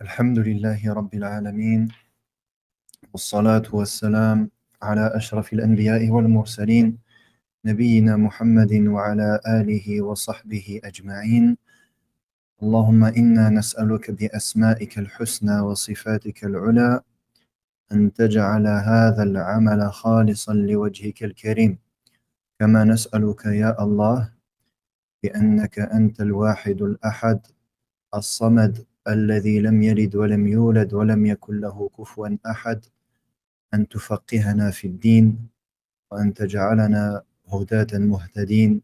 الحمد لله رب العالمين والصلاة والسلام على أشرف الأنبياء والمرسلين نبينا محمد وعلى آله وصحبه أجمعين. اللهم إنا نسألك بأسمائك الحسنى وصفاتك العلى أن تجعل هذا العمل خالصا لوجهك الكريم، كما نسألك يا الله بأنك أنت الواحد الأحد الصمد الذي لم يلد ولم يولد ولم يكن له كفوا أحد، أن تفقهنا في الدين وأن تجعلنا هداة مهتدين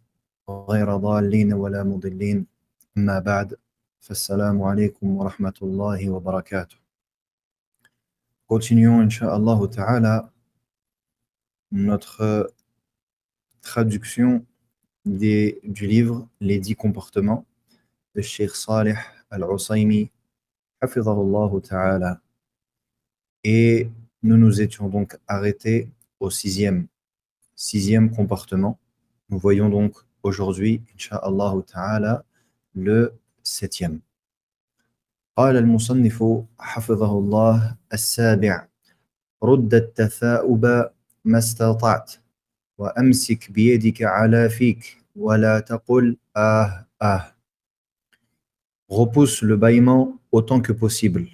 غير ضالين ولا مضلين. أما بعد، فالسلام عليكم ورحمة الله وبركاته. Continuons, Inch'Allah Ta'ala, notre traduction du livre Les 10 comportements de Cheikh Salih Al-Usaymi, Hafidhahullah Ta'ala. Et nous nous étions donc arrêtés au sixième comportement. Nous voyons donc aujourd'hui, Inch'Allah Ta'ala, le septième. قال المصنف حفظه الله: السابع: رد التثاؤب ما استطعت وأمسك بيدك على فيك ولا تقل Repousse le bâillement autant que possible.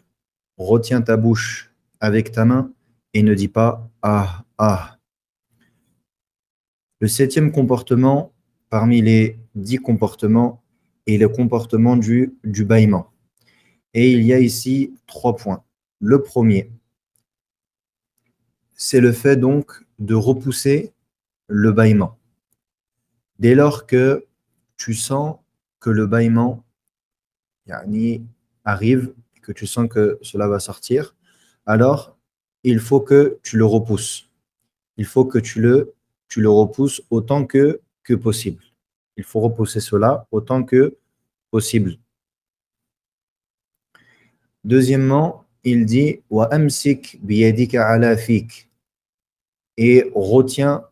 Retiens ta bouche avec ta main et ne dis pas ah, ah. Le septième comportement parmi les 10 comportements est le comportement du bâillement. Et il y a ici 3 points. Le premier, c'est le fait donc de repousser le bâillement. Dès lors que tu sens que le bâillement arrive, que tu sens que cela va sortir, alors il faut que tu le repousses. Il faut que tu le repousses autant que possible. Il faut repousser cela autant que possible. Deuxièmement, il dit wa amsik biyadika ala fik, et retiens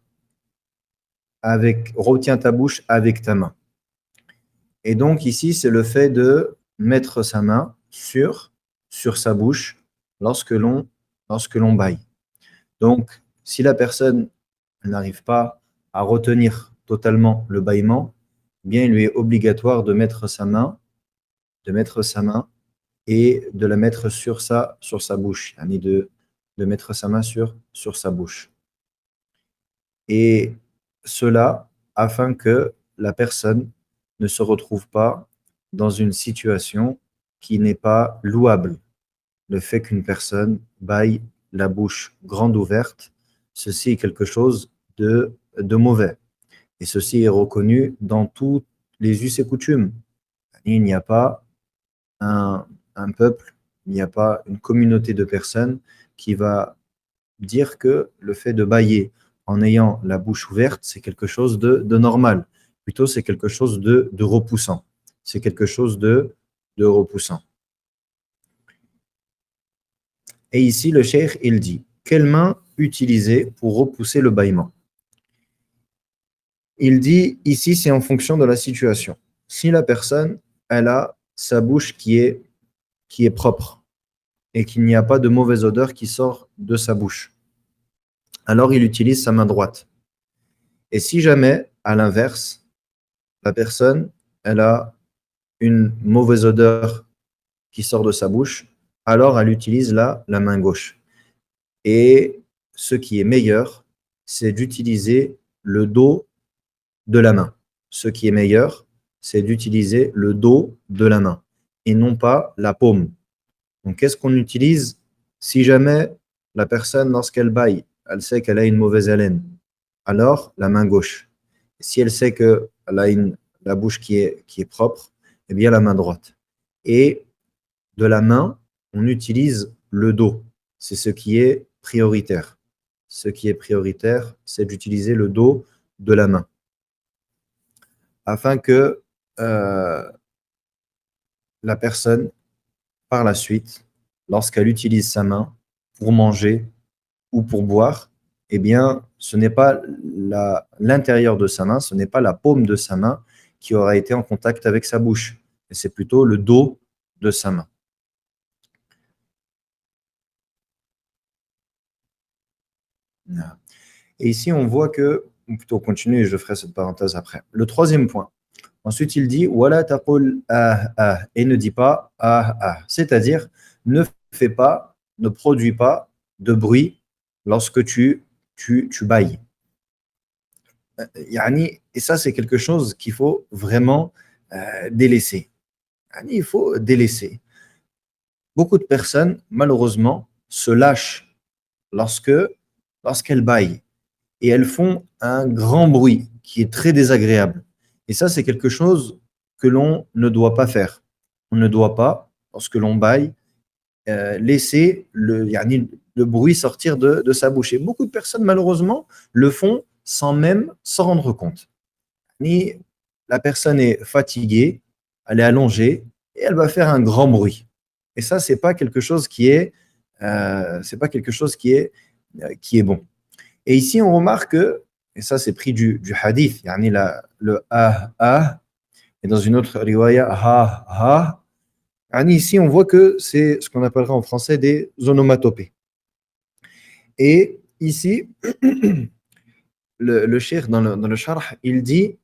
ta bouche avec ta main. Et donc ici, c'est le fait de mettre sa main sur sa bouche lorsque l'on bâille. Donc, si la personne n'arrive pas à retenir totalement le bâillement, bien il lui est obligatoire de mettre sa main et de la mettre sur sa bouche, de mettre sa main sur sa bouche. Et cela afin que la personne ne se retrouve pas dans une situation qui n'est pas louable. Le fait qu'une personne bâille la bouche grande ouverte, ceci est quelque chose de mauvais. Et ceci est reconnu dans tous les us et coutumes. Il n'y a pas un peuple, il n'y a pas une communauté de personnes qui va dire que le fait de bâiller en ayant la bouche ouverte, c'est quelque chose de normal. Plutôt, c'est quelque chose de repoussant. C'est quelque chose de repoussant. Et ici, le cheikh, il dit, quelle main utiliser pour repousser le bâillement? Il dit, ici, c'est en fonction de la situation. Si la personne, elle a sa bouche qui est propre et qu'il n'y a pas de mauvaise odeur qui sort de sa bouche, alors il utilise sa main droite. Et si jamais, à l'inverse, la personne, elle a une mauvaise odeur qui sort de sa bouche, alors elle utilise la main gauche. Et ce qui est meilleur, c'est d'utiliser le dos de la main. Ce qui est meilleur, c'est d'utiliser le dos de la main et non pas la paume. Donc, qu'est-ce qu'on utilise si jamais la personne, lorsqu'elle bâille, elle sait qu'elle a une mauvaise haleine? Alors, la main gauche. Si elle sait qu'elle a la bouche qui est propre, eh bien la main droite. Et de la main, on utilise le dos. C'est ce qui est prioritaire. Ce qui est prioritaire, c'est d'utiliser le dos de la main. Afin que la personne, par la suite, lorsqu'elle utilise sa main pour manger ou pour boire, eh bien, ce n'est pas l'intérieur de sa main, ce n'est pas la paume de sa main qui aura été en contact avec sa bouche, mais c'est plutôt le dos de sa main. Et ici, on voit que, ou plutôt continuer, et je ferai cette parenthèse après. Le troisième point. Ensuite, il dit Wala taqul ah ah et ne dis pas ah ah. C'est-à-dire, ne fais pas, ne produis pas de bruit lorsque tu bailles. Et ça, c'est quelque chose qu'il faut vraiment délaisser. Il faut délaisser. Beaucoup de personnes, malheureusement, se lâchent lorsque, lorsqu'elles baillent et elles font un grand bruit qui est très désagréable. Et ça, c'est quelque chose que l'on ne doit pas faire. On ne doit pas, lorsque l'on baille, laisser le bruit sortir de sa bouche. Et beaucoup de personnes, malheureusement, le font sans même s'en rendre compte. Ni la personne est fatiguée, elle est allongée et elle va faire un grand bruit. Et ça, c'est pas quelque chose c'est pas quelque chose qui est bon. Et ici, on remarque que, et ça, c'est pris du hadith, le ah, et dans une autre riwaya, ha. Ici, on voit que c'est ce qu'on appellera en français des onomatopées. Et ici, le cheikh dans le sharh, il dit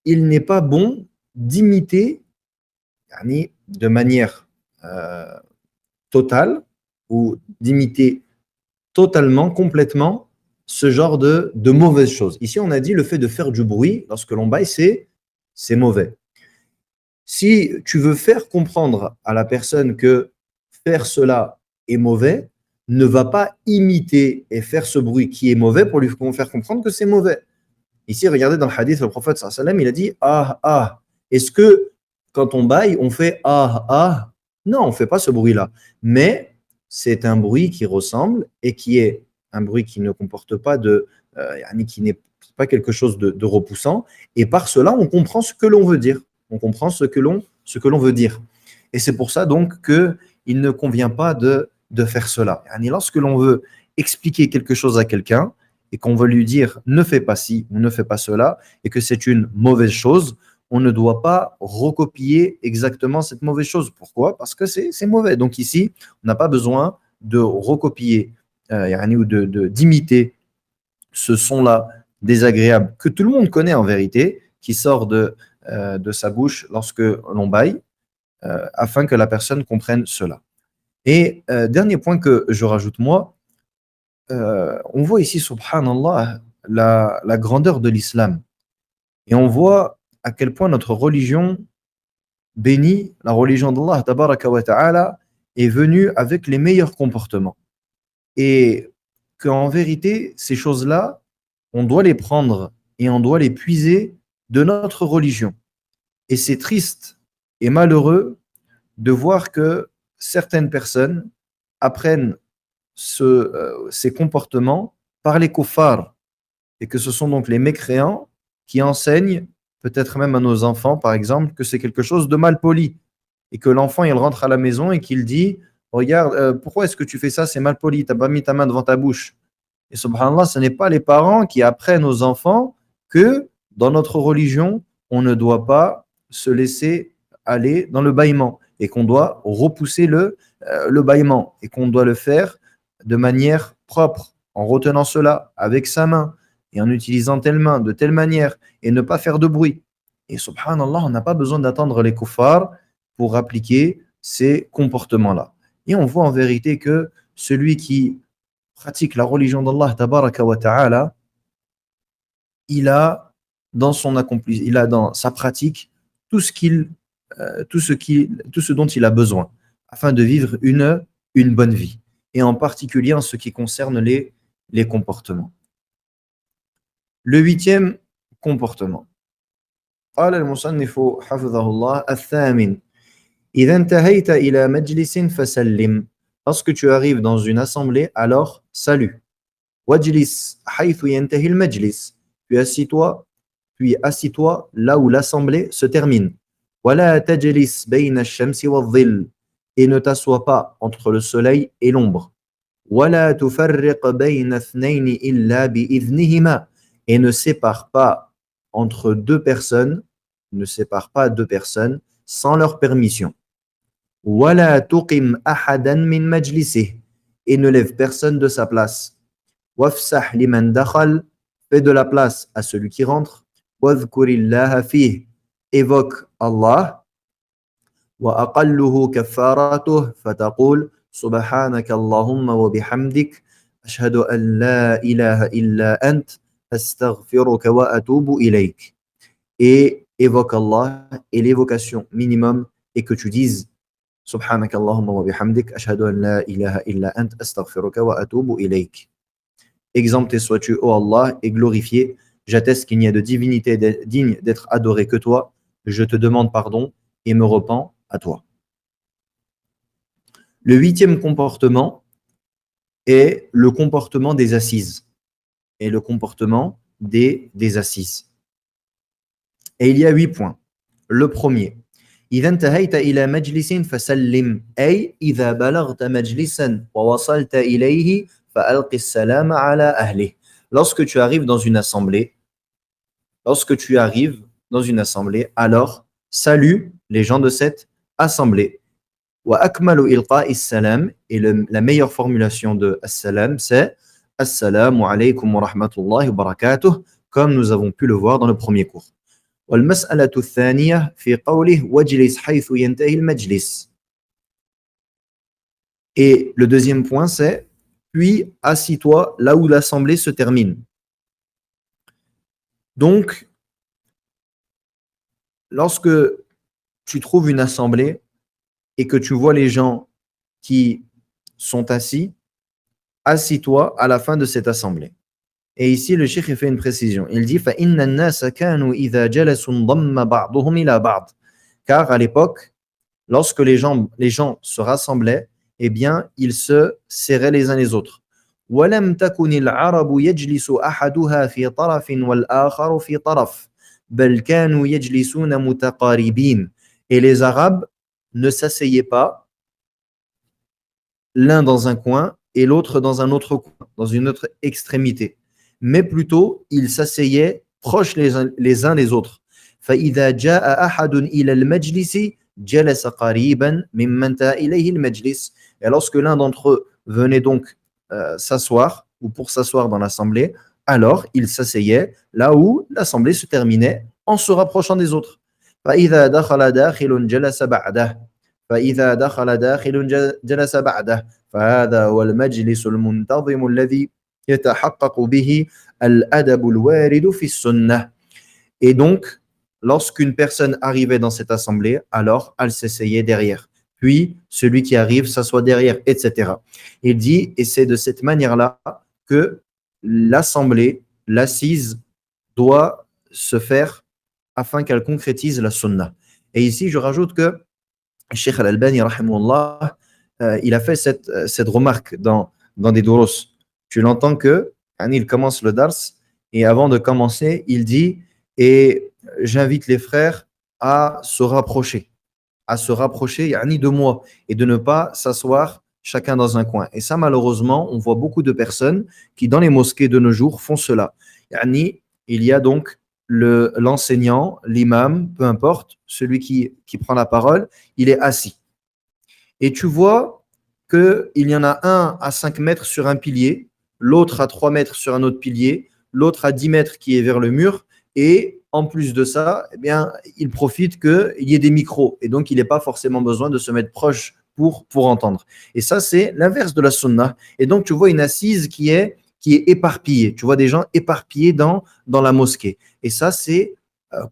il n'est pas bon d'imiter de manière totale ou d'imiter totalement, complètement ce genre de mauvaises choses. Ici, on a dit le fait de faire du bruit lorsque l'on baille, c'est mauvais. Si tu veux faire comprendre à la personne que faire cela est mauvais, ne va pas imiter et faire ce bruit qui est mauvais pour lui faire comprendre que c'est mauvais. Ici, regardez dans le hadith, le prophète sallam, il a dit ah, ah. Est-ce que quand on baille, on fait ah, ah? Non, on ne fait pas ce bruit-là. Mais c'est un bruit qui ressemble et qui est un bruit qui ne comporte pas qui n'est pas quelque chose de repoussant. Et par cela, on comprend ce que l'on veut dire. On comprend ce que l'on veut dire. Et c'est pour ça donc qu'il ne convient pas de faire cela. Lorsque l'on veut expliquer quelque chose à quelqu'un, et qu'on veut lui dire ne fais pas ci ou ne fais pas cela, et que c'est une mauvaise chose, on ne doit pas recopier exactement cette mauvaise chose. Pourquoi? Parce que c'est mauvais. Donc ici, on n'a pas besoin de recopier ou d'imiter ce son-là désagréable que tout le monde connaît en vérité, qui sort de sa bouche lorsque l'on baille, afin que la personne comprenne cela. Et dernier point que je rajoute moi, on voit ici, subhanallah, la grandeur de l'islam. Et on voit à quel point notre religion bénie, la religion d'Allah, tabaraka wa ta'ala, est venue avec les meilleurs comportements. Et qu'en vérité, ces choses-là, on doit les prendre et on doit les puiser de notre religion. Et c'est triste et malheureux de voir que certaines personnes apprennent ces comportements par les kuffars, et que ce sont donc les mécréants qui enseignent, peut-être même à nos enfants par exemple, que c'est quelque chose de mal poli, et que l'enfant il rentre à la maison et qu'il dit regarde, pourquoi est-ce que tu fais ça, c'est mal poli, tu n'as pas mis ta main devant ta bouche. Et subhanallah, ce n'est pas les parents qui apprennent aux enfants que dans notre religion on ne doit pas se laisser aller dans le bâillement, et qu'on doit repousser le bâillement, et qu'on doit le faire de manière propre, en retenant cela avec sa main et en utilisant telle main de telle manière, et ne pas faire de bruit. Et subhanallah, on n'a pas besoin d'attendre les kuffars pour appliquer ces comportements-là. Et on voit en vérité que celui qui pratique la religion d'Allah tabaraka wa ta'ala, il a dans sa pratique tout ce dont il a besoin afin de vivre une bonne vie, et en particulier en ce qui concerne les comportements. Le huitième comportement. قال المصنف حفظه الله الثامن إذا انتهيت إلى مجلس فسلم. Lorsque tu arrives dans une assemblée, alors salue. واجلس حيث ينتهي المجلس. Puis assis-toi là où l'assemblée se termine. ولا تجلس بين الشمس والظل. Et ne t'assois pas entre le soleil et l'ombre. ولا تفرق بين اثنين إلا بإذنهما. Et ne sépare pas deux personnes sans leur permission. ولا تقم أحدا من مجلسه. Et ne lève personne de sa place. وَافْسَحْ لِمَنْ دَخَلْ, fais de la place à celui qui rentre. وَاذْكُرِ اللَّهَ فِيهِ, évoque Allah. وَأَقَلُّهُ كَفَّارَاتُهُ, فَتَقُولُ سُبْحَانَكَ اللَّهُمَّ وَبِحَمْدِكَ أَشْهَدُ أَنْ لَا إِلَهَ إِلَّا أَنْتَ أَسْتَغْفِرُكَ وَأَتُوبُ إِلَيْكَ. Et évoque Allah, et l'évocation minimum est que tu dises Subhanaka Allahumma wa bihamdik, ashhadu an la ilaha illa ant, astaghfiruka wa atubu ilayk. Exempté sois-tu, ô Allah, et glorifié. J'atteste qu'il n'y a de divinité digne d'être adoré que toi. Je te demande pardon et me repens à toi. Le 8e comportement est le comportement des assises. Et le comportement des assises. Et il y a 8 points. Le premier, إذا انتهيت إلى مجلس فسلم, أي إذا بلغت مجلسا ووصلت إليه فألق السلام على أهله. Lorsque tu arrives dans une assemblée, alors salue les gens de cette assemblée. وأكمل إلقاء السلام, et la meilleure formulation de السلام c'est السلام عليكم ورحمة الله وبركاته, comme nous avons pu le voir dans le premier cours. والمسألة الثانية في قوله واجلس حيث ينتهي المجلس. Et le deuxième point c'est puis assis-toi là où l'assemblée se termine. Donc, lorsque tu trouves une assemblée et que tu vois les gens qui sont assis, assis-toi à la fin de cette assemblée. Et ici, le cheikh fait une précision. Il dit فَإِنَّ النَّاسَ كَانُوا إِذَا جَلَسُوا انضَمَّ بَعْضُهُمْ إِلَى بَعْضٍ. Car à l'époque, lorsque les gens se rassemblaient, eh bien, ils se serraient les uns les autres. وَلَمْ تَكُنِ الْعَرَبُ يَجْلِسُ أَحَدُهَا فِي طَرَفٍ وَالْآخَرُ فِي طَرَفٍ بَلْ كَانُوا يَجْلِسُونَ مُتَقَارِبِينَ. Et les Arabes ne s'asseyaient pas l'un dans un coin et l'autre dans un autre coin, dans une autre extrémité, mais plutôt ils s'asseyaient proches les uns des autres. فَإِذَا جَاءَ أَحَدٌ إِلَى الْمَجْلِسِ جَلَسَ قَرِيبًا مِمَّنْ انْتَهَى إِلَيْهِ الْمَجْلِسِ. Et lorsque l'un d'entre eux venait donc s'asseoir, ou pour s'asseoir dans l'assemblée, alors il s'asseyait là où l'assemblée se terminait en se rapprochant des autres. فَإِذَا دَخَلَ دَاخِلٌ جَلَسَ بَعْدَهُ فإذا دخل داخل جلس بعده فهذا هو المجلس المنتظم الذي يتحقق به الأدب الوارد في السنة. Et donc, lorsqu'une personne arrivait dans cette assemblée, alors elle s'asseyait derrière. Puis, celui qui arrive s'assoit derrière, etc. Il dit, et c'est de cette manière-là que l'assemblée, l'assise, doit se faire afin qu'elle concrétise la sunna. Et ici, je rajoute que Cheikh Al-Albani, rahimahullah, il a fait cette remarque dans des duros. Tu l'entends que, il commence le dars, et avant de commencer, il dit, et j'invite les frères à se rapprocher de moi, et de ne pas s'asseoir chacun dans un coin. Et ça, malheureusement, on voit beaucoup de personnes qui, dans les mosquées de nos jours, font cela. Il y a donc l'enseignant, l'imam, peu importe, celui qui prend la parole, il est assis. Et tu vois qu'il y en a un à 5 mètres sur un pilier, l'autre à 3 mètres sur un autre pilier, l'autre à 10 mètres qui est vers le mur, et en plus de ça, eh bien, il profite qu'il y ait des micros. Et donc, il n'est pas forcément besoin de se mettre proche pour entendre. Et ça, c'est l'inverse de la sunna. Et donc, tu vois une assise qui est éparpillée. Tu vois des gens éparpillés dans la mosquée. Et ça, c'est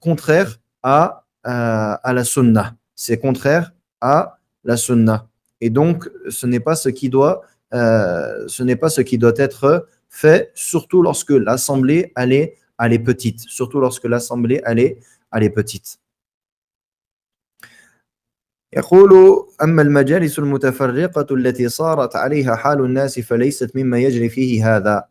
contraire à la sunna. C'est contraire à la sunna. Et donc, ce n'est pas ce qui doit être fait, surtout lorsque l'assemblée elle est petite. Surtout lorsque l'assemblée elle est petite. يقول أما المجالس المتفرقة التي صارت عليها حال الناس فليست مما يجري فيه هذا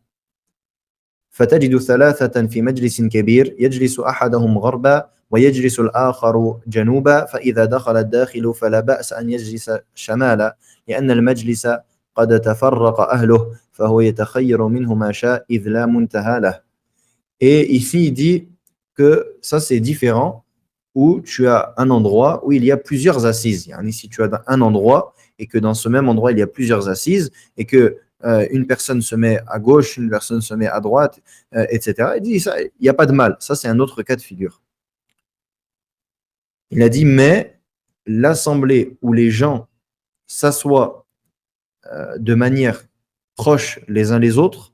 فتجد 3 في مجلس كبير يجلس أحدهم غربا ويجلس الآخر جنوبا فإذا دخل الداخل فلا بأس أن يجلس شمالا لأن المجلس قد تفرق أهله فهو يتخير منه ما شاء إذ لا منتهى له. Et ici il dit que ça c'est différent où tu as un endroit où il y a plusieurs assises. Si tu as un endroit et que dans ce même endroit il y a plusieurs assises et que une personne se met à gauche, une personne se met à droite, etc. Il dit ça, il n'y a pas de mal. Ça, c'est un autre cas de figure. Il a dit, mais l'assemblée où les gens s'assoient de manière proche les uns les autres,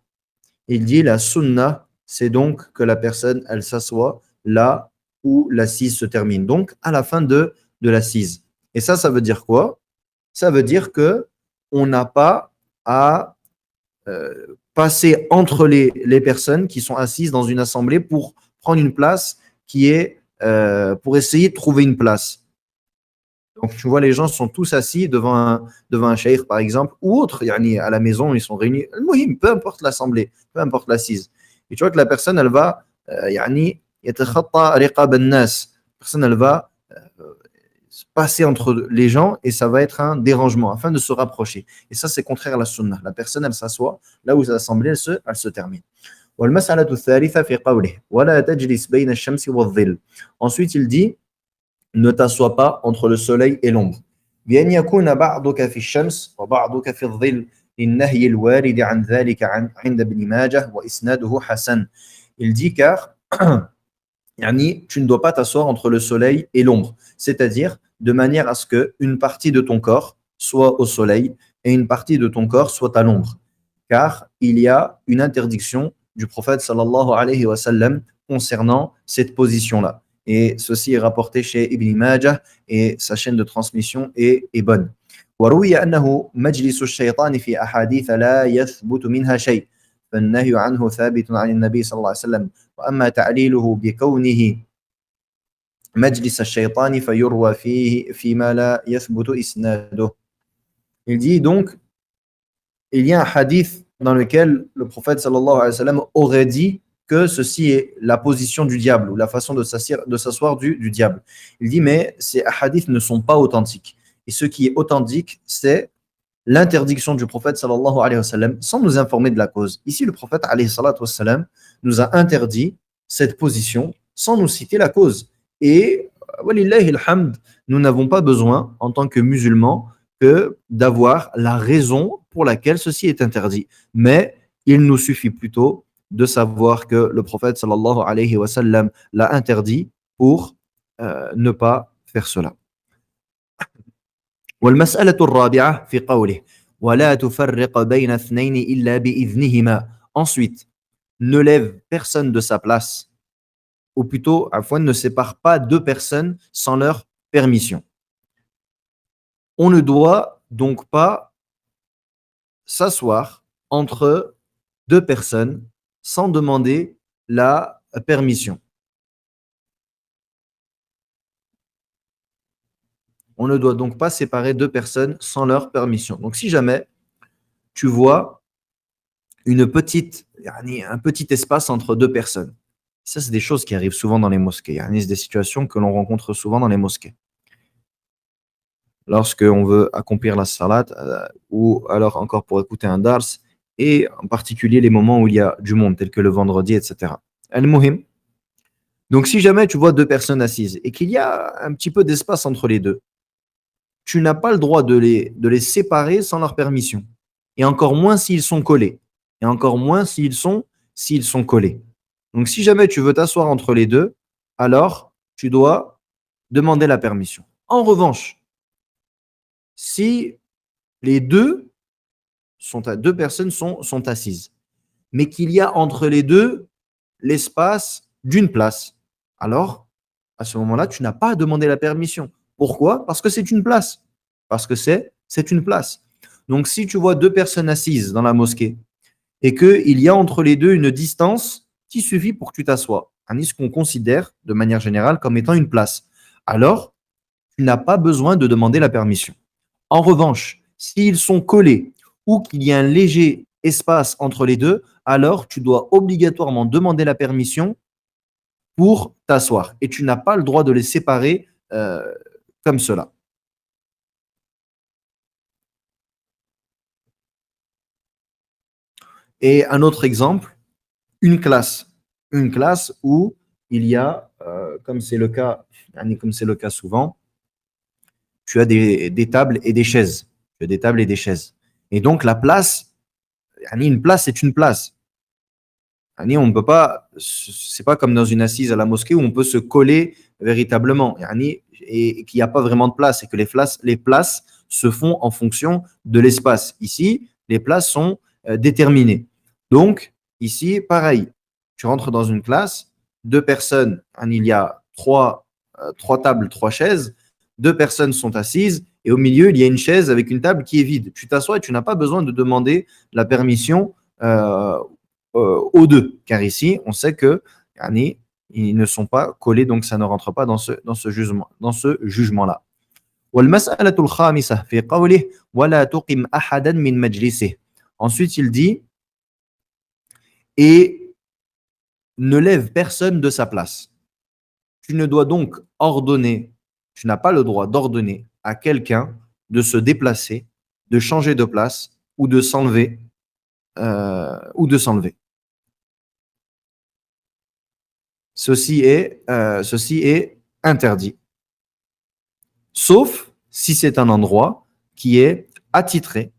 il dit la sunna, c'est donc que la personne, elle s'assoit là où l'assise se termine, donc à la fin de l'assise. Et ça veut dire quoi? Ça veut dire que on n'a pas à passer entre les personnes qui sont assises dans une assemblée pour prendre une place qui est, pour essayer de trouver une place. Donc, tu vois, les gens sont tous assis devant un cheikh, par exemple, ou autre, yani, à la maison, ils sont réunis. Al-Muhim, peu importe l'assemblée, peu importe l'assise. Et tu vois que la personne, elle va, yani, يتخطى رقاب الناس. La personne, elle va passer entre les gens et ça va être un dérangement afin de se rapprocher. Et ça, c'est contraire à la sunna. La personne, elle s'assoit là où l'assemblée, elle se termine. والمسألة الثالثة في قوله ولا تجلس بين الشمس والظل. Ensuite, il dit ne t'assois pas entre le soleil et l'ombre. بأن يكون بعضك في الشمس وبعضك في الظل للنهي الوارد عن ذلك عند ابن ماجه وإسناده حسن. Il dit car yani, tu ne dois pas t'asseoir entre le soleil et l'ombre, c'est-à-dire de manière à ce qu'une partie de ton corps soit au soleil et une partie de ton corps soit à l'ombre. Car il y a une interdiction du prophète sallallahu alayhi wa sallam concernant cette position-là. Et ceci est rapporté chez Ibn Majah et sa chaîne de transmission est bonne. وروي أنه مجلس الشيطان في أحاديث لا يثبت منها شيء فالنهي عنه ثابت عن النبي صلى الله عليه وسلم وأما تعليله بكونه مجلس الشيطان فيروى فيما لا يثبت إسناده. Il dit donc, il y a un hadith dans lequel le prophète sallallahu alayhi wa sallam aurait dit que ceci est la position du diable ou la façon de s'asseoir du diable. Il dit, mais ces hadiths ne sont pas authentiques. Et ce qui est authentique, c'est l'interdiction du prophète sallallahu alayhi wa sallam sans nous informer de la cause. Ici, le prophète alayhi wa sallam nous a interdit cette position sans nous citer la cause. Et, walillahi alhamd, nous n'avons pas besoin, en tant que musulmans, que d'avoir la raison pour laquelle ceci est interdit. Mais il nous suffit plutôt de savoir que le prophète sallallahu alayhi wa sallam l'a interdit pour ne pas faire cela. والمسألة الرابعة في قوله ولا تفرق بين اثنين إلا بإذنهما. Ensuite, ne lève personne de sa place, ou plutôt, ne sépare pas deux personnes sans leur permission. On ne doit donc pas s'asseoir entre deux personnes sans demander la permission. On ne doit donc pas séparer deux personnes sans leur permission. Donc, si jamais tu vois un petit espace entre deux personnes, ça, c'est des choses qui arrivent souvent dans les mosquées. C'est des situations que l'on rencontre souvent dans les mosquées. Lorsqu'on veut accomplir la salat, ou alors encore pour écouter un dars, et en particulier les moments où il y a du monde, tel que le vendredi, etc. Al-Muhim. Donc, si jamais tu vois deux personnes assises et qu'il y a un petit peu d'espace entre les deux, tu n'as pas le droit de les séparer sans leur permission. Et encore moins s'ils sont collés. Et encore moins s'ils sont collés. Donc, si jamais tu veux t'asseoir entre les deux, alors tu dois demander la permission. En revanche, si les deux personnes sont assises, mais qu'il y a entre les deux l'espace d'une place, alors, à ce moment-là, tu n'as pas à demander la permission. Pourquoi? Parce que c'est une place. Parce que c'est une place. Donc, si tu vois deux personnes assises dans la mosquée et qu'il y a entre les deux une distance qui suffit pour que tu t'assoies, ce qu'on considère de manière générale comme étant une place, alors tu n'as pas besoin de demander la permission. En revanche, s'ils sont collés ou qu'il y a un léger espace entre les deux, alors tu dois obligatoirement demander la permission pour t'asseoir. Et tu n'as pas le droit de les séparer comme cela. Et un autre exemple, une classe où il y a, comme c'est le cas souvent, tu as des tables et des chaises. Tu as des tables et des chaises. Et donc la place une place, c'est une place. On ne peut pas, c'est pas comme dans une assise à la mosquée où on peut se coller véritablement. Et qu'il n'y a pas vraiment de place et que les places se font en fonction de l'espace. Ici, les places sont déterminées. Donc, ici, pareil, tu rentres dans une classe, deux personnes, il y a trois tables, trois chaises, deux personnes sont assises et au milieu, il y a une chaise avec une table qui est vide. Tu t'assois et tu n'as pas besoin de demander la permission aux deux, car ici, on sait que ils ne sont pas collés, donc ça ne rentre pas dans ce jugement, jugement-là. والمسألة الخامسة في قوله ولا تقم أحدا من مجلسه. Ensuite, il dit et ne lève personne de sa place. Tu ne dois donc ordonner, tu n'as pas le droit d'ordonner à quelqu'un de se déplacer, de changer de place ou de s'enlever. Ceci est interdit. Sauf si c'est un endroit qui est attitré.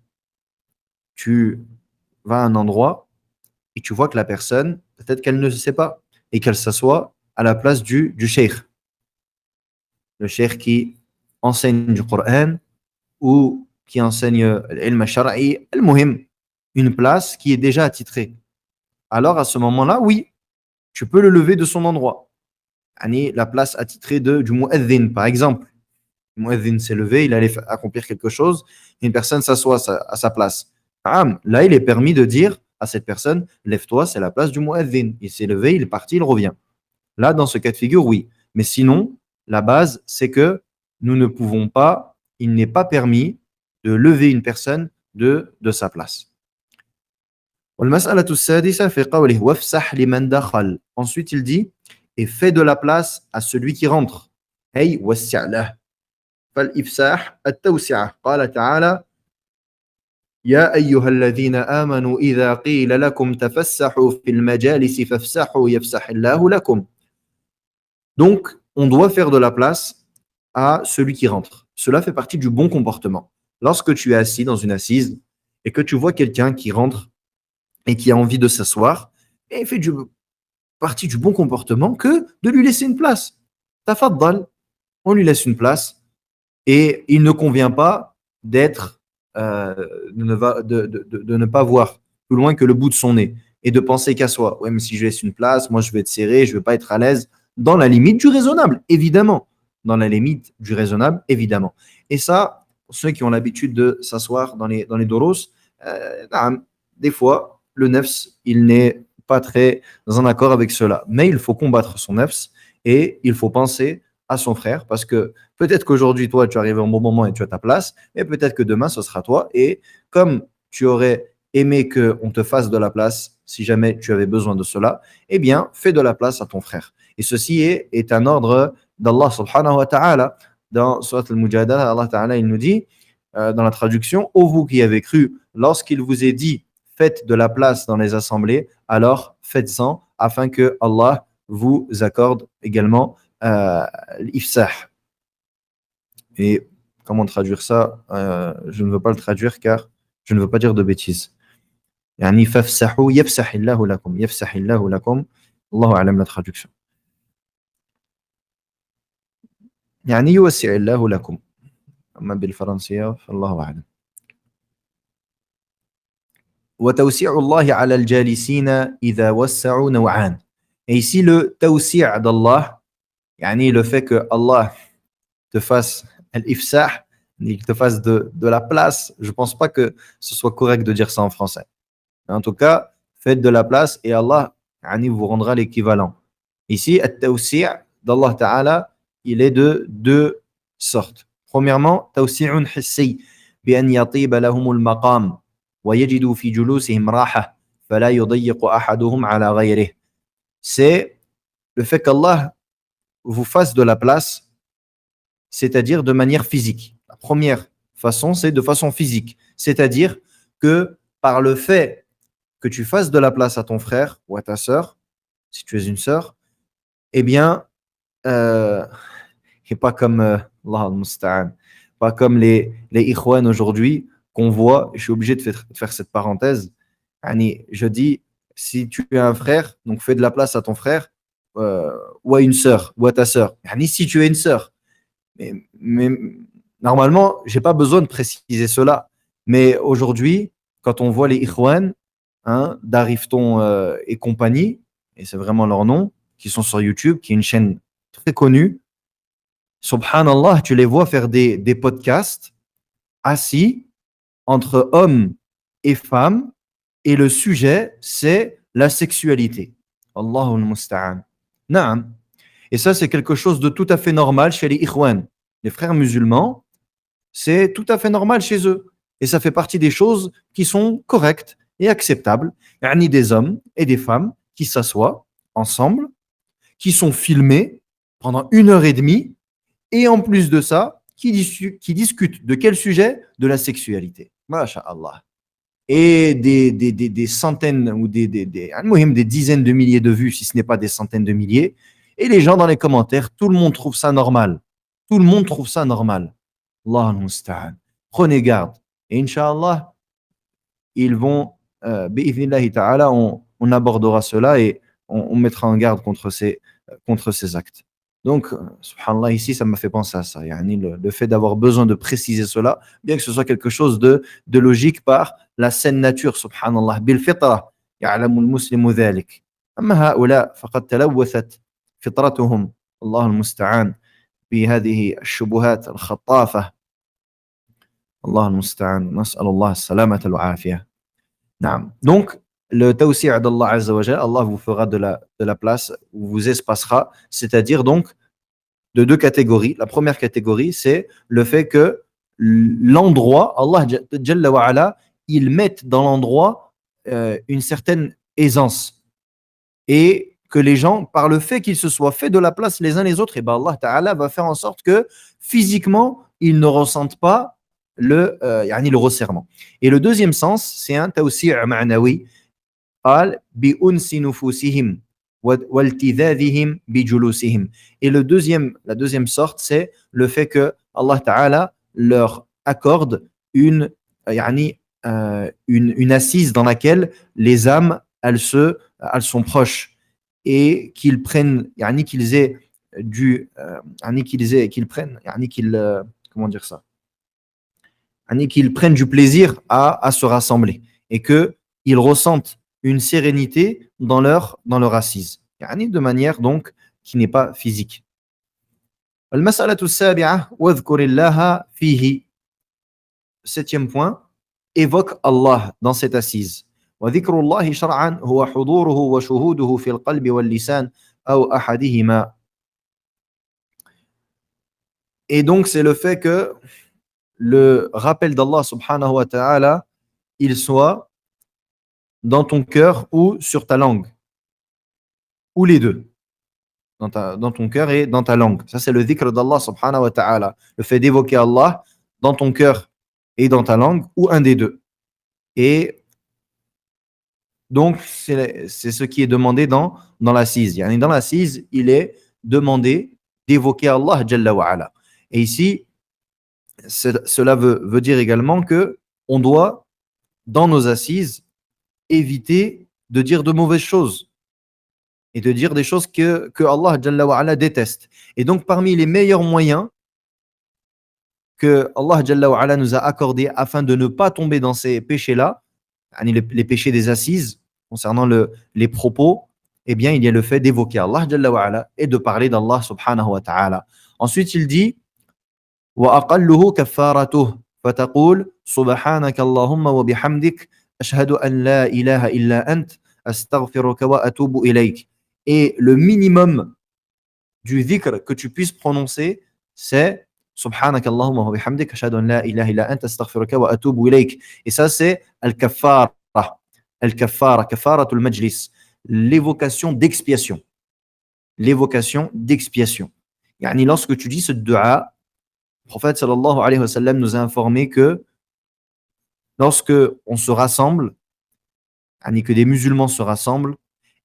Tu vas à un endroit et tu vois que la personne, peut-être qu'elle ne sait pas, et qu'elle s'assoit à la place du cheikh. Le cheikh qui enseigne du Coran ou qui enseigne l'ilm al-shar'i, al-muhim, une place qui est déjà attitrée. Alors à ce moment-là, oui, tu peux le lever de son endroit. La place attitrée du mu'adhin, par exemple. Le mu'adhin s'est levé, il allait accomplir quelque chose, et une personne s'assoit à sa place. Là, il est permis de dire à cette personne, lève-toi, c'est la place du mu'adhin. Il s'est levé, il est parti, il revient. Là, dans ce cas de figure, oui. Mais sinon, la base, c'est que nous ne pouvons pas, il n'est pas permis de lever une personne de sa place. Ensuite, il dit, et fais de la place à celui qui rentre. Hey, wassi'lah. فالإفساح التوسعة قال تعالى يا أيها الذين آمنوا إذا قيل لكم تفسحوا في المجالس فافسحوا يفسح الله لكم. Donc, on doit faire de la place à celui qui rentre. Cela fait partie du bon comportement. Lorsque tu es assis dans une assise et que tu vois quelqu'un qui rentre et qui a envie de s'asseoir, et fait partie du bon comportement que de lui laisser une place. Tafaddal, on lui laisse une place et il ne convient pas d'être, de ne pas voir plus loin que le bout de son nez et de penser qu'à soi. Ouais, mais si je laisse une place, moi je vais être serré, je ne vais pas être à l'aise. Dans la limite du raisonnable, évidemment. Dans la limite du raisonnable, évidemment. Et ça, pour ceux qui ont l'habitude de s'asseoir dans les doros, des fois, le nefs, il n'est pas très en accord avec cela. Mais il faut combattre son nefs et il faut penser à son frère parce que peut-être qu'aujourd'hui, toi, tu arrives au bon moment et tu as ta place, mais peut-être que demain, ce sera toi. Et comme tu aurais aimé qu'on te fasse de la place, si jamais tu avais besoin de cela, eh bien, fais de la place à ton frère. Et ceci est un ordre d'Allah subhanahu wa ta'ala. Dans Surat al-Mujadala, Allah ta'ala, il nous dit, dans la traduction, ô vous qui avez cru, lorsqu'il vous est dit, faites de la place dans les assemblées, alors faites-en afin que Allah vous accorde également l'ifsah. Et comment traduire ça je ne veux pas le traduire car je ne veux pas dire de bêtises. يعني فافسحوا يفسح الله لكم يفسح الله لكم الله أعلم la traduction. يعني يوسع الله لكم أما بالفرنسية فالله أعلم. وتوسيع الله على الجالسين إذا وسعوا نوعان. Et ici le tawsi' d'Allah, يعني le fait que Allah te fasse l'ifsah, qu'il te fasse de la place, je ne pense pas que ce soit correct de dire ça en français. En tout cas, faites de la place et Allah vous rendra l'équivalent. Ici, le d'Allah Ta'ala, il est de deux sortes. Premièrement, tawsi'un hissi, بأن يطيب لهم المقام ويجدوا في جلوسهم راحة فلا يضيق أحدهم على غيره. C'est le fait qu'Allah vous fasse de la place, c'est-à-dire de manière physique. La première façon, c'est de façon physique, c'est-à-dire que par le fait que tu fasses de la place à ton frère ou à ta sœur, si tu es une sœur, eh bien, et pas comme Allah al-Musta'an, pas comme les ikhwan aujourd'hui qu'on voit, je suis obligé de faire cette parenthèse, Je dis, si tu es un frère, donc fais de la place à ton frère, ou à une sœur, ou à ta sœur. Si tu es une sœur. Mais normalement, j'ai pas besoin de préciser cela. Mais aujourd'hui, quand on voit les Ikhwan, d'Arifton et compagnie, et c'est vraiment leur nom, qui sont sur YouTube, qui est une chaîne très connue, subhanallah, tu les vois faire des podcasts assis entre hommes et femmes, et le sujet, c'est la sexualité. Allahul musta'an. Naam. Et ça, c'est quelque chose de tout à fait normal chez les Ikhwan. Les frères musulmans, c'est tout à fait normal chez eux. Et ça fait partie des choses qui sont correctes et acceptables. Yani des hommes et des femmes qui s'assoient ensemble, qui sont filmés pendant 1 heure et demie, et en plus de ça, qui discutent de quel sujet? De la sexualité. Masha'Allah. Et des centaines ou des dizaines de milliers de vues, si ce n'est pas des centaines de milliers. Et les gens dans les commentaires, tout le monde trouve ça normal. Tout le monde trouve ça normal. Allah al-Musta'an. Prenez garde. Et Inch'Allah, ils vont, bi'idhnillahi ta'ala, on abordera cela et on mettra en garde contre ces actes. Donc, subhanallah, ici, ça m'a fait penser à ça. Le fait d'avoir besoin de préciser cela, bien que ce soit quelque chose de logique par la saine nature, subhanallah. Bil fitra, ya'lamu al-muslimu dhalik. أما هؤلاء فقد تلوثت فطرتهم الله المستعان بهذه الشبهات الخطافة الله المستعان نسأل الله السلامة والعافية نعم donc le tawsi' d'Allah Azza wa Jalla, Allah vous fera de la place, vous espacera, c'est-à-dire donc de deux catégories. La première catégorie, c'est le fait que l'endroit, Allah Jalla wa Ala, il met dans l'endroit une certaine aisance. Et que les gens, par le fait qu'ils se soient fait de la place les uns les autres, et ben Allah Ta'ala va faire en sorte que physiquement, ils ne ressentent pas le resserrement. Et le deuxième sens, c'est un tawsi' ma'nawi, قال بأنس نفوسهم والتذاذهم بجلوسهم. Et la deuxième sorte, c'est le fait que Allah Ta'ala leur accorde une assise dans laquelle les âmes, elles sont proches, et qu'ils prennent, qu'ils aient comment dire ça, qu'ils prennent du plaisir à se rassembler, et qu'ils ressentent une sérénité dans leur assise, de manière donc qui n'est pas physique. المسألة السابعة واذكر الله فيه. Septième point, évoque Allah dans cette assise. وذكر الله شرعا هو حضوره وشهوده في القلب واللسان أو أحدهما. Et donc c'est le fait que le rappel d'Allah subhanahu wa ta'ala, il soit dans ton cœur ou sur ta langue, ou les deux, dans ton cœur et dans ta langue. Ça, c'est le dhikr d'Allah subhanahu wa ta'ala, le fait d'évoquer Allah dans ton cœur et dans ta langue, ou un des deux. Et donc, c'est ce qui est demandé dans l'assise. Dans l'assise, il est demandé d'évoquer Allah Jalla wa Ala. Et ici, cela veut dire également que on doit, dans nos assises, éviter de dire de mauvaises choses et de dire des choses que Allah Jalla wa Ala déteste. Et donc, parmi les meilleurs moyens que Allah Jalla wa Ala nous a accordés afin de ne pas tomber dans ces péchés-là, les péchés des assises, concernant les propos, eh bien, il y a le fait d'évoquer Allah Jalla wa Ala et de parler d'Allah subhanahu wa ta'ala. Ensuite, il dit وَأَقَلُّهُ كَفَّارَتُهُ فَتَقُولُ سُبْحَانَكَ اللَّهُمَّ وَبِحَمْدِكَ أَشْهَدُ أَنْ لَا إِلَهَ إِلَّا أَنْتَ أَسْتَغْفِرُكَ وَأَتُوبُ إِلَيْكَ. Et le minimum du dhikr que tu puisses prononcer, c'est Subhanaka Allahumma wa bihamdik ashhadu an la ilaha illa anta astaghfiruka wa atubu ilayk. Et ça, c'est al-kaffara. Al-kaffara, kaffaratul majlis, l'évocation d'expiation. L'évocation d'expiation. Lorsque tu dis ce dua, le prophète sallallahu alayhi wa sallam nous a informé que lorsque on se rassemble, que des musulmans se rassemblent,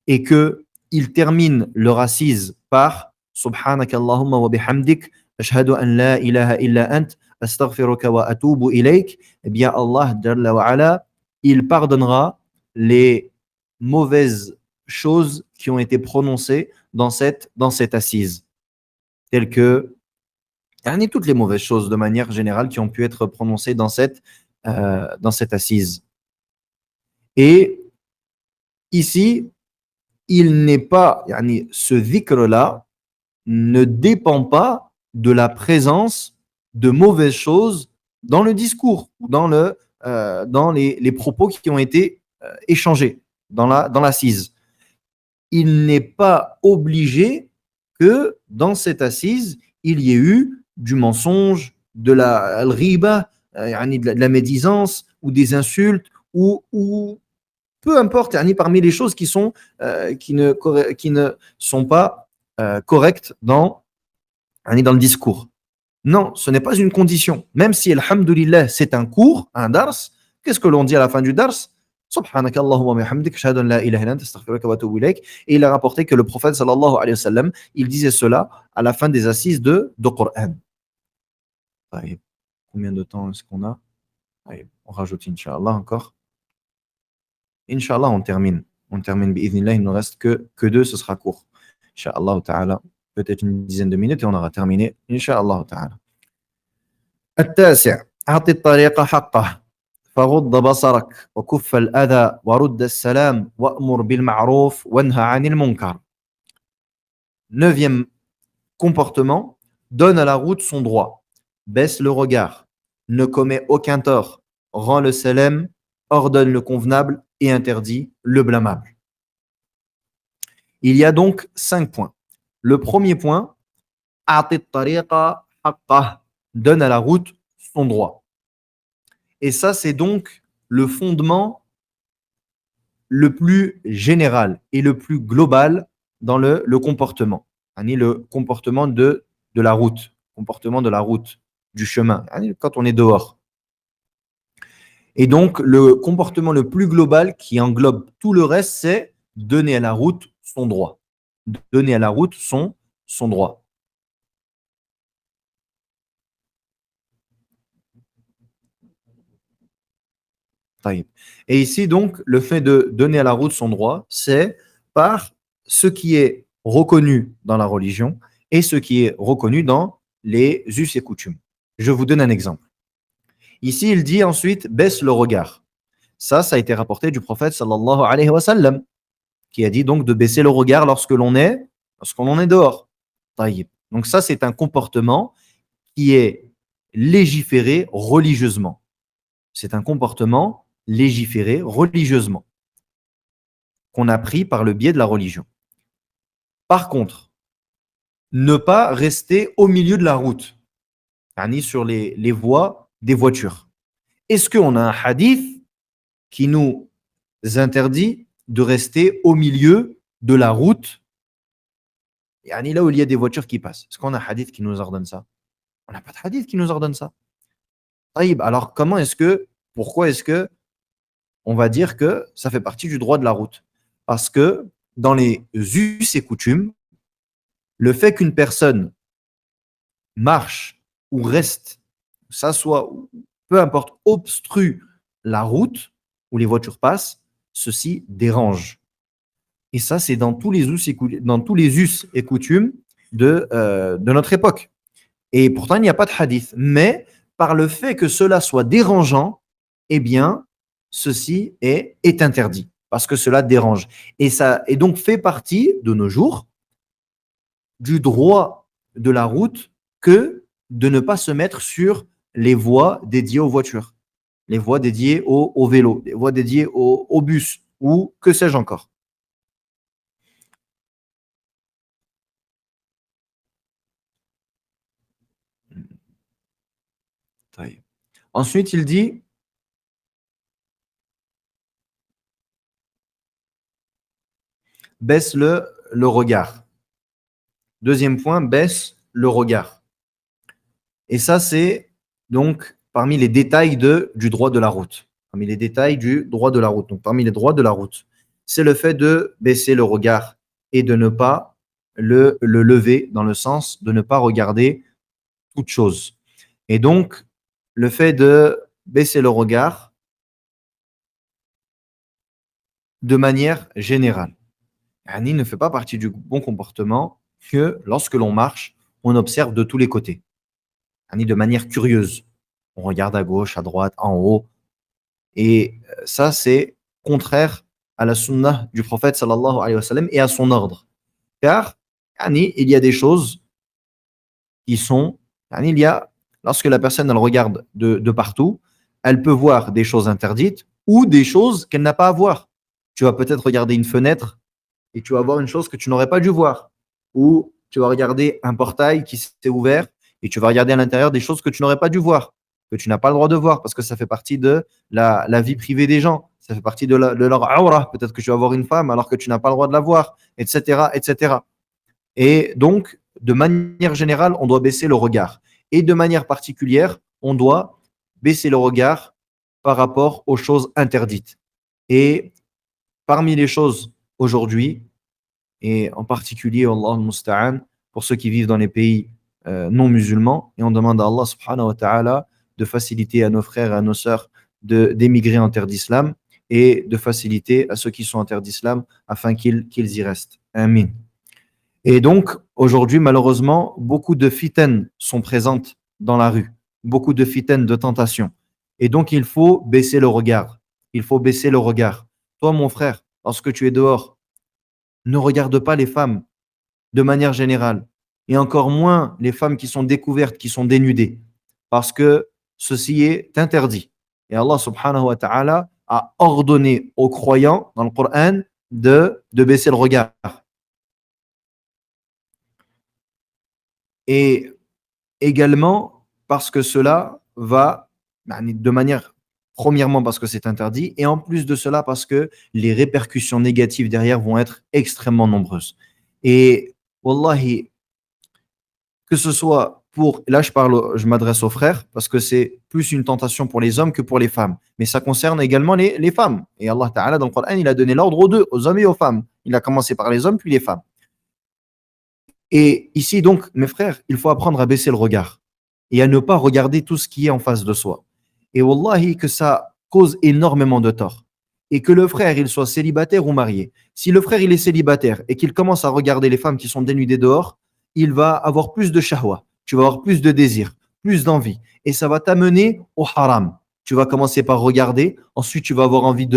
et qu'ils terminent leur assise par Subhanaka Allahumma wa bihamdik ashhadu an la ilaha illa ant astaghfiruka wa atubu ilayk, eh bien Allah Jalla wa Ala, il pardonnera les mauvaises choses qui ont été prononcées dans cette assise, telles que toutes les mauvaises choses de manière générale qui ont pu être prononcées dans cette assise. Et ici, il n'est pas, ce dhikr-là ne dépend pas de la présence de mauvaises choses dans le discours, dans les propos qui ont été échangés dans l'assise. Il n'est pas obligé que dans cette assise, il y ait eu du mensonge, de la riba, de la médisance ou des insultes ou peu importe, parmi les choses qui ne sont pas correctes dans le discours. Non, ce n'est pas une condition. Même si, alhamdoulilah, c'est un cours, un dars, qu'est-ce que l'on dit à la fin du dars? Subhanaka Allahumma bihamdik, ashhadu an la ilaha illa anta, astaghfiruka wa atubu ilayk. Et il a rapporté que le prophète sallallahu alayhi wa sallam, il disait cela à la fin des assises de Coran. Allez, combien de temps est-ce qu'on a? Allez, on rajoute Inch'Allah encore. Inch'Allah, on termine. On termine, bi'idhnillah, il ne nous reste que 2, ce sera court. Inch'Allah ta'ala, peut-être une dizaine de minutes et on aura terminé. Inch'Allah ta'ala. التاسع أعطي الطريق حقه فغض بصرك وكف الأذى ورد السلام وأمر بالمعروف وانهى عن المنكر. 9e comportement, donne à la route son droit, baisse le regard, ne commet aucun tort, rend le salam, ordonne le convenable et interdit le blâmable. Il y a donc 5 points. Le premier point, أعطي الطريق حقه, donne à la route son droit. Et ça, c'est donc le fondement le plus général et le plus global dans le comportement. Le comportement de la route, comportement de la route, du chemin, quand on est dehors. Et donc, le comportement le plus global qui englobe tout le reste, c'est donner à la route son droit. Donner à la route son droit. Et ici, donc, le fait de donner à la route son droit, c'est par ce qui est reconnu dans la religion et ce qui est reconnu dans les us et coutumes. Je vous donne un exemple. Ici, il dit ensuite, baisse le regard. Ça a été rapporté du prophète sallallahu alayhi wa sallam, qui a dit donc de baisser le regard lorsqu'on en est dehors. Donc ça, c'est un comportement qui est légiféré religieusement. C'est un comportement légiféré religieusement, qu'on a pris par le biais de la religion. Par contre, ne pas rester au milieu de la route, sur les voies des voitures. Est-ce qu'on a un hadith qui nous interdit de rester au milieu de la route, là où il y a des voitures qui passent? Est-ce qu'on a un hadith qui nous ordonne ça? On n'a pas de hadith qui nous ordonne ça. Alors, pourquoi est-ce que on va dire que ça fait partie du droit de la route? Parce que dans les us et coutumes, le fait qu'une personne marche ou reste, s'assoit, peu importe, obstrue la route où les voitures passent, ceci dérange. Et ça, c'est dans tous les us et coutumes de notre époque. Et pourtant, il n'y a pas de hadith. Mais par le fait que cela soit dérangeant, eh bien, ceci est interdit. Parce que cela dérange. Et donc fait partie, de nos jours, du droit de la route que de ne pas se mettre sur les voies dédiées aux voitures, les voies dédiées aux vélos, les voies dédiées aux bus, ou que sais-je encore. Ensuite, il dit baisse le regard. Deuxième point, baisse le regard. Et ça, c'est donc parmi les détails du droit de la route. Parmi les détails du droit de la route. Donc, parmi les droits de la route, c'est le fait de baisser le regard et de ne pas le lever, dans le sens de ne pas regarder toute chose. Et donc, le fait de baisser le regard, de manière générale. Yani ne fait pas partie du bon comportement que lorsque l'on marche, on observe de tous les côtés, yani de manière curieuse. On regarde à gauche, à droite, en haut. Et ça, c'est contraire à la sunnah du prophète sallallahu alayhi wa sallam et à son ordre. Car yani, il y a des choses qui sont, yani, lorsque la personne elle regarde de partout, elle peut voir des choses interdites ou des choses qu'elle n'a pas à voir. Tu vas peut-être regarder une fenêtre et tu vas voir une chose que tu n'aurais pas dû voir. Ou tu vas regarder un portail qui s'est ouvert et tu vas regarder à l'intérieur des choses que tu n'aurais pas dû voir, que tu n'as pas le droit de voir parce que ça fait partie de la vie privée des gens. Ça fait partie de leur aura. Peut-être que tu vas voir une femme alors que tu n'as pas le droit de la voir, etc., etc. Et donc, de manière générale, on doit baisser le regard. Et de manière particulière, on doit baisser le regard par rapport aux choses interdites. Et parmi les choses aujourd'hui, et en particulier, Allah al-Musta'an, pour ceux qui vivent dans les pays non musulmans, et on demande à Allah subhanahu wa ta'ala de faciliter à nos frères et à nos sœurs d'émigrer en terre d'islam et de faciliter à ceux qui sont en terre d'islam afin qu'ils y restent. Amin. Et donc, aujourd'hui, malheureusement, beaucoup de fitanes sont présentes dans la rue, beaucoup de fitanes de tentation. Et donc, il faut baisser le regard. Il faut baisser le regard. Toi, mon frère, lorsque tu es dehors, ne regarde pas les femmes de manière générale, et encore moins les femmes qui sont découvertes, qui sont dénudées, parce que ceci est interdit. Et Allah subhanahu wa ta'ala a ordonné aux croyants dans le Coran de baisser le regard. Et également parce que cela va, de manière, premièrement parce que c'est interdit, et en plus de cela parce que les répercussions négatives derrière vont être extrêmement nombreuses. Et wallahi, que ce soit pour, là je m'adresse aux frères, parce que c'est plus une tentation pour les hommes que pour les femmes, mais ça concerne également les femmes. Et Allah Ta'ala dans le Coran, il a donné l'ordre aux deux, aux hommes et aux femmes. Il a commencé par les hommes, puis les femmes. Et ici, donc, mes frères, il faut apprendre à baisser le regard et à ne pas regarder tout ce qui est en face de soi. Et wallahi, que ça cause énormément de tort. Et que le frère, il soit célibataire ou marié. Si le frère, il est célibataire et qu'il commence à regarder les femmes qui sont dénudées dehors, il va avoir plus de shahwa, tu vas avoir plus de désir, plus d'envie. Et ça va t'amener au haram. Tu vas commencer par regarder, ensuite tu vas avoir envie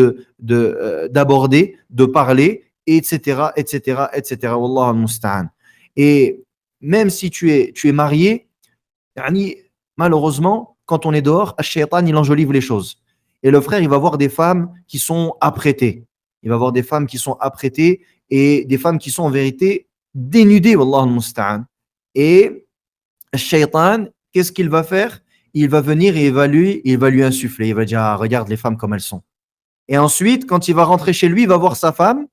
d'aborder, de parler, etc., etc., etc. Wallah al-musta'an. Et même si tu es marié, yani, malheureusement, quand on est dehors, Ash-Shaytan, il enjolive les choses. Et le frère, il va voir des femmes qui sont apprêtées. Il va voir des femmes qui sont apprêtées et des femmes qui sont en vérité dénudées, wallah al-musta'an. Et Ash-Shaytan, qu'est-ce qu'il va faire? Il va venir et il va lui insuffler. Il va dire, ah, regarde les femmes comme elles sont. Et ensuite, quand il va rentrer chez lui, il va voir sa femme.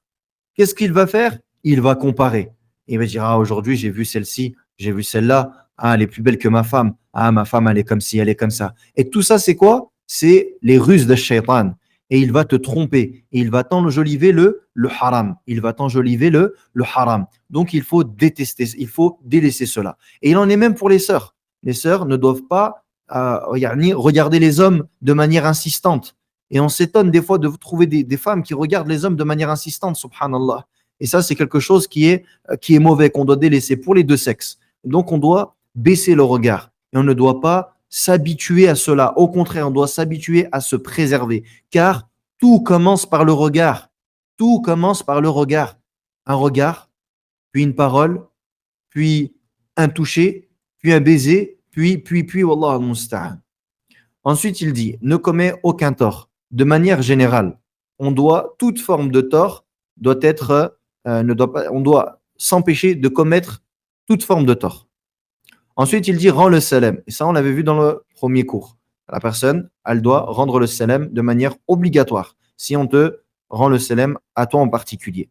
Qu'est-ce qu'il va faire? Il va comparer. Il va dire, ah, aujourd'hui, j'ai vu celle-ci, j'ai vu celle-là. Ah, elle est plus belle que ma femme. Ah, ma femme, elle est comme ci, elle est comme ça. Et tout ça, c'est quoi? C'est les ruses de Shaitan. Et il va te tromper. Et il va t'enjoliver le haram. Il va t'enjoliver le haram. Donc, il faut détester, il faut délaisser cela. Et il en est même pour les sœurs. Les sœurs ne doivent pas regarder les hommes de manière insistante. Et on s'étonne des fois de trouver des femmes qui regardent les hommes de manière insistante, subhanallah. Et ça, c'est quelque chose qui est mauvais, qu'on doit délaisser pour les deux sexes. Donc, on doit baisser le regard. Et on ne doit pas s'habituer à cela. Au contraire, on doit s'habituer à se préserver. Car tout commence par le regard. Tout commence par le regard. Un regard, puis une parole, puis un toucher, puis un baiser, puis, wallah al-musta'an. Ensuite, il dit, ne commets aucun tort. De manière générale, toute forme de tort doit être, on doit s'empêcher de commettre toute forme de tort. Ensuite, il dit, rends le salam. Et ça, on l'avait vu dans le premier cours. La personne, elle doit rendre le salam de manière obligatoire. Si on te rend le salam à toi en particulier.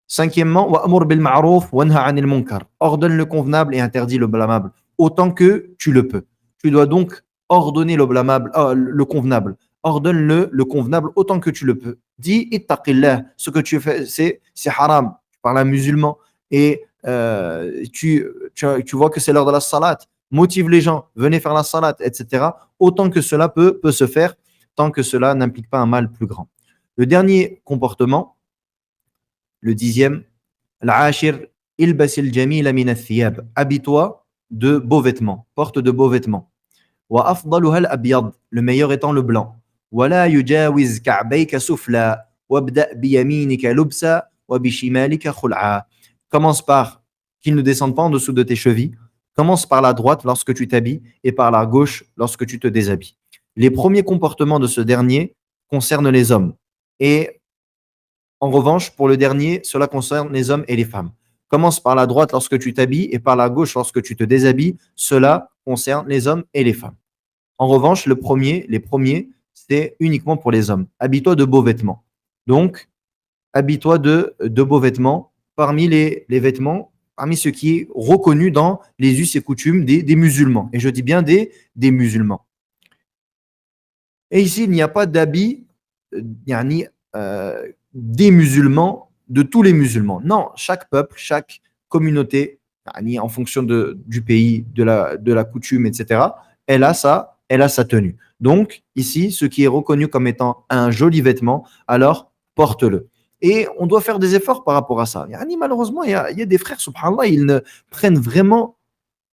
Cinquièmement, wa'amur bil ma'ruf wanha 'anil munkar. Ordonne le convenable et interdis le blâmable autant que tu le peux. Tu dois donc ordonner le convenable. Ordonne le convenable autant que tu le peux. Dis ittaqillah. Ce que tu fais, c'est haram. Tu parles à un musulman et tu vois que c'est l'heure de la salat. Motive les gens, venez faire la salat, etc. Autant que cela peut se faire, tant que cela n'implique pas un mal plus grand. Le dernier comportement, le 10e, العاشر البس الجميل من الثياب. Habille-toi de beaux vêtements, porte de beaux vêtements. وأفضلها الأبيض, le meilleur étant le blanc. ولا يجاوز كعبيك سفلا وابدأ بيمينك لبسا وبشمالك خلعا. Commence par qu'il ne descende pas en dessous de tes chevilles. Commence par la droite lorsque tu t'habilles et par la gauche lorsque tu te déshabilles. Les premiers comportements de ce dernier concernent les hommes. Et en revanche, pour le dernier, cela concerne les hommes et les femmes. Commence par la droite lorsque tu t'habilles et par la gauche lorsque tu te déshabilles. Cela concerne les hommes et les femmes. En revanche, les premiers, c'est uniquement pour les hommes. Habille-toi de beaux vêtements. Donc, habille-toi de beaux vêtements parmi les vêtements, parmi ce qui est reconnu dans les us et coutumes des musulmans. Et je dis bien des musulmans. Et ici, il n'y a pas d'habit des musulmans, de tous les musulmans. Non, chaque peuple, chaque communauté, en fonction du pays, de la coutume, etc., elle a sa tenue. Donc, ici, ce qui est reconnu comme étant un joli vêtement, alors porte-le. Et on doit faire des efforts par rapport à ça. Malheureusement, il y a des frères, subhanallah, ils ne prennent vraiment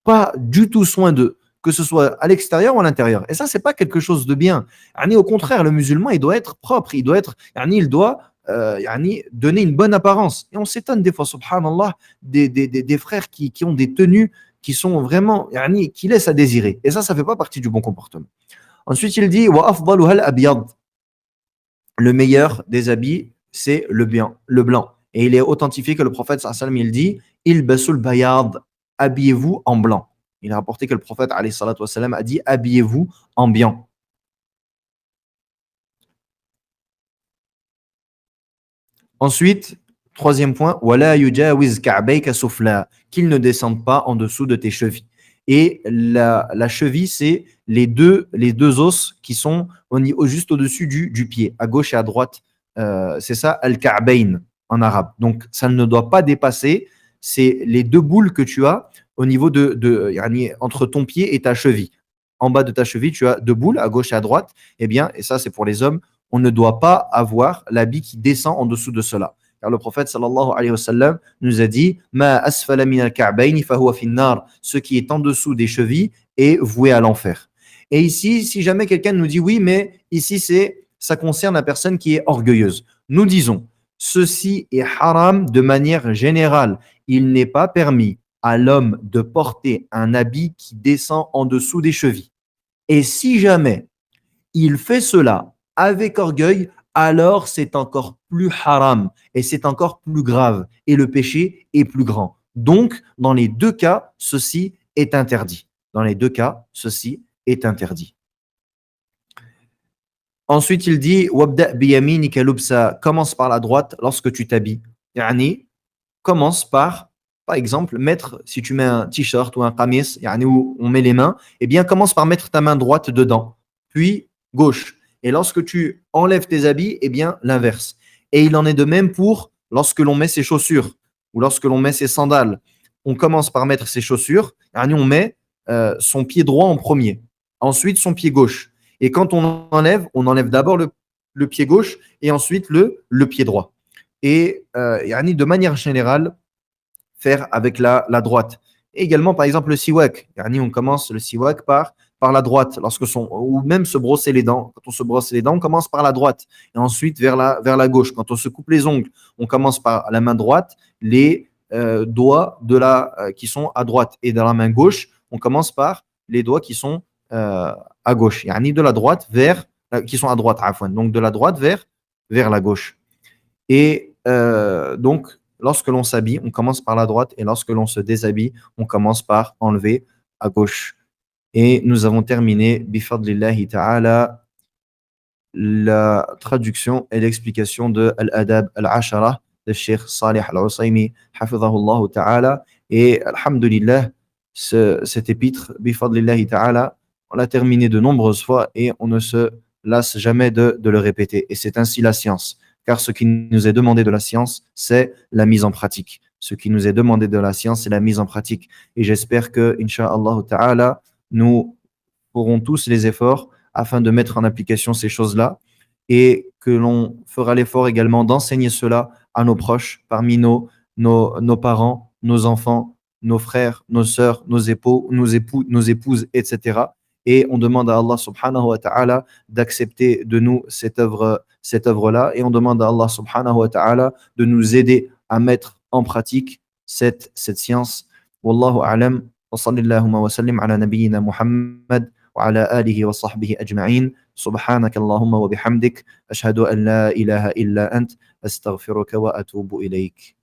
pas du tout soin d'eux, que ce soit à l'extérieur ou à l'intérieur. Et ça, c'est pas quelque chose de bien. Au contraire, le musulman, il doit être propre, il doit donner une bonne apparence. Et on s'étonne des fois, subhanallah, des frères qui ont des tenues qui sont vraiment, qui laissent à désirer. Et ça fait pas partie du bon comportement. Ensuite, il dit, wa afdaluha al-abyad. Le meilleur des habits, c'est le blanc. Et il est authentifié que le prophète sallallahu alayhi wa sallam, il dit, ilbasul bayad, habillez-vous en blanc. Il a rapporté que le prophète alayhi salatu wa sallam a dit, habillez-vous en blanc. Ensuite, troisième point, wala yujawiz ka'bayka sufla, qu'il ne descende pas en dessous de tes chevilles. Et la cheville, c'est les deux os qui sont juste au-dessus du pied, à gauche et à droite. C'est ça, al-ka'bayn en arabe. Donc, ça ne doit pas dépasser, c'est les deux boules que tu as au niveau entre ton pied et ta cheville. En bas de ta cheville, tu as deux boules, à gauche et à droite. Eh bien, et ça, c'est pour les hommes, on ne doit pas avoir l'habit qui descend en dessous de cela. Car le prophète sallallahu alayhi wa sallam nous a dit ma asfala min al-ka'bayn fahuwa fin nar, ce qui est en dessous des chevilles est voué à l'enfer. Et ici, si jamais quelqu'un nous dit oui, mais ici ça concerne la personne qui est orgueilleuse. Nous disons ceci est haram de manière générale. Il n'est pas permis à l'homme de porter un habit qui descend en dessous des chevilles. Et si jamais il fait cela avec orgueil, alors c'est encore plus haram et c'est encore plus grave et le péché est plus grand. Donc, dans les deux cas, ceci est interdit. Dans les deux cas, ceci est interdit. Ensuite, il dit wabda biyaminika lubsa, commence par la droite lorsque tu t'habilles. Commence par exemple, si tu mets un t-shirt ou un qamis, où on met les mains, eh bien, commence par mettre ta main droite dedans, puis gauche. Et lorsque tu enlèves tes habits, eh bien, l'inverse. Et il en est de même pour lorsque l'on met ses chaussures ou lorsque l'on met ses sandales. On commence par mettre ses chaussures, on met son pied droit en premier, ensuite son pied gauche. Et quand on enlève d'abord le pied gauche et ensuite le pied droit. Et de manière générale, faire avec la droite. Et également, par exemple, le siwak. On commence le siwak par la droite, ou même se brosser les dents. Quand on se brosse les dents, on commence par la droite et ensuite vers la gauche. Quand on se coupe les ongles, on commence par la main droite, les doigts qui sont à droite. Et dans la main gauche, on commence par les doigts qui sont à gauche. De la droite qui sont à droite, donc de la droite vers la gauche. Et donc, lorsque l'on s'habille, on commence par la droite et lorsque l'on se déshabille, on commence par enlever à gauche. Et nous avons terminé, bifadlillahi ta'ala, la traduction et l'explication de Al-Adab Al-Ashara de Cheikh Salih Al-Usaymi, hafidhahullah ta'ala. Et alhamdulillah, cet épître, bifadlillahi ta'ala, on l'a terminé de nombreuses fois et on ne se lasse jamais de le répéter. Et c'est ainsi la science. Car ce qui nous est demandé de la science, c'est la mise en pratique. Ce qui nous est demandé de la science, c'est la mise en pratique. Et j'espère que, incha'Allah ta'ala, nous ferons tous les efforts afin de mettre en application ces choses-là et que l'on fera l'effort également d'enseigner cela à nos proches, parmi nos parents, nos enfants, nos frères, nos sœurs, nos époux, nos épouses, etc. Et on demande à Allah subhanahu wa ta'ala d'accepter de nous cette œuvre-là, et on demande à Allah subhanahu wa ta'ala de nous aider à mettre en pratique cette science. Wallahu a'lam. Wa sallallahu wa sallim ala nabiyyina Muhammad wa ala alihi wa sahbihi ajma'in. سبحانك اللهم وبحمدك أشهد أن لا إله إلا أنت أستغفرك وأتوب إليك.